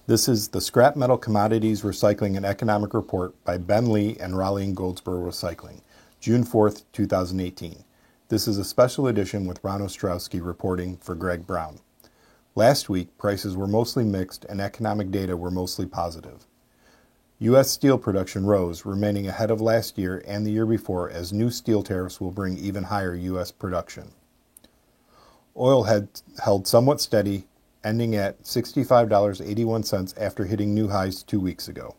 This is the Scrap Metal Commodities Recycling and Economic Report by BENLEE and Raleigh Goldsboro Recycling, June 4th, 2018. This is a special edition with Ron Ostrowski reporting for Greg Brown. Last week, prices were mostly mixed and economic data were mostly positive. U.S. steel production rose, remaining ahead of last year and the year before, as new steel tariffs will bring even higher U.S. production. Oil had held somewhat steady, ending at $65.81 after hitting new highs 2 weeks ago.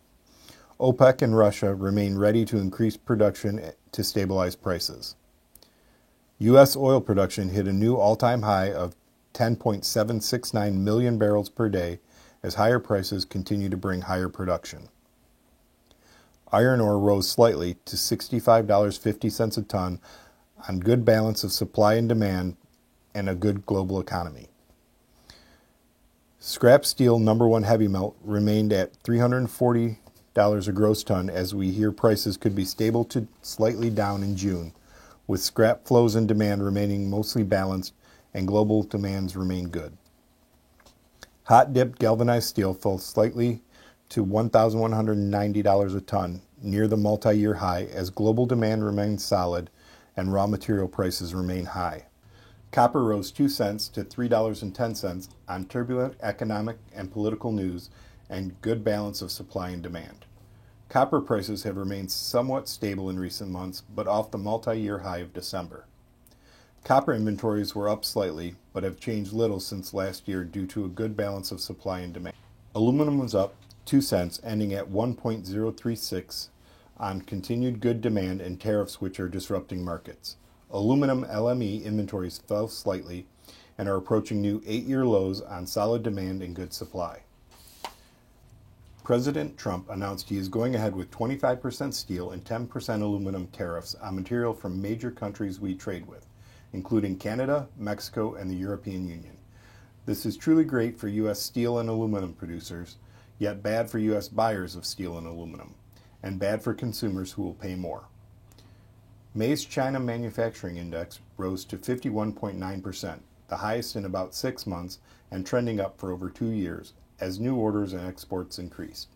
OPEC and Russia remain ready to increase production to stabilize prices. U.S. oil production hit a new all-time high of 10.769 million barrels per day as higher prices continue to bring higher production. Iron ore rose slightly to $65.50 a ton on good balance of supply and demand and a good global economy. Scrap steel #1 heavy melt remained at $340 a gross ton, as we hear prices could be stable to slightly down in June, with scrap flows and demand remaining mostly balanced and global demands remain good. Hot dipped galvanized steel fell slightly to $1,190 a ton, near the multi-year high, as global demand remains solid and raw material prices remain high. Copper rose 2 cents to $3.10 on turbulent economic and political news and good balance of supply and demand. Copper prices have remained somewhat stable in recent months, but off the multi-year high of December. Copper inventories were up slightly, but have changed little since last year due to a good balance of supply and demand. Aluminum was up 2 cents, ending at 1.036 on continued good demand and tariffs which are disrupting markets. Aluminum LME inventories fell slightly and are approaching new 8-year lows on solid demand and good supply. President Trump announced he is going ahead with 25% steel and 10% aluminum tariffs on material from major countries we trade with, including Canada, Mexico, and the European Union. This is truly great for U.S. steel and aluminum producers, yet bad for U.S. buyers of steel and aluminum, and bad for consumers who will pay more. May's China Manufacturing Index rose to 51.9%, the highest in about 6 months and trending up for over 2 years, as new orders and exports increased.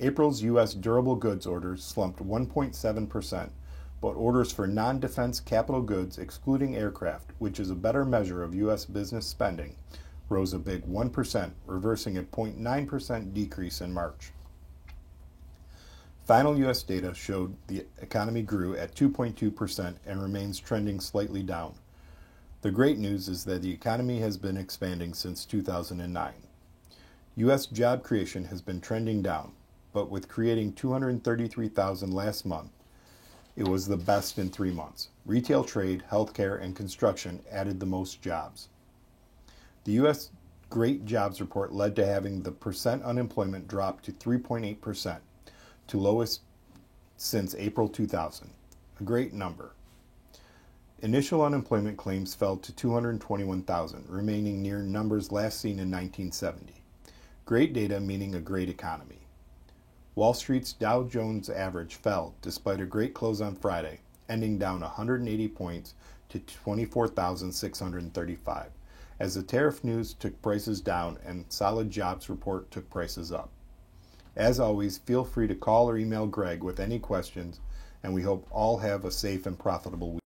April's U.S. durable goods orders slumped 1.7%, but orders for non-defense capital goods, excluding aircraft, which is a better measure of U.S. business spending, rose a big 1%, reversing a 0.9% decrease in March. Final U.S. data showed the economy grew at 2.2% and remains trending slightly down. The great news is that the economy has been expanding since 2009. U.S. job creation has been trending down, but with creating 233,000 last month, it was the best in 3 months. Retail trade, healthcare, and construction added the most jobs. The U.S. Great Jobs Report led to having the percent unemployment drop to 3.8%. to lowest since April 2000, a great number. Initial unemployment claims fell to 221,000, remaining near numbers last seen in 1970. Great data meaning a great economy. Wall Street's Dow Jones average fell despite a great close on Friday, ending down 180 points to 24,635, as the tariff news took prices down and solid jobs report took prices up. As always, feel free to call or email Greg with any questions, and we hope all have a safe and profitable week.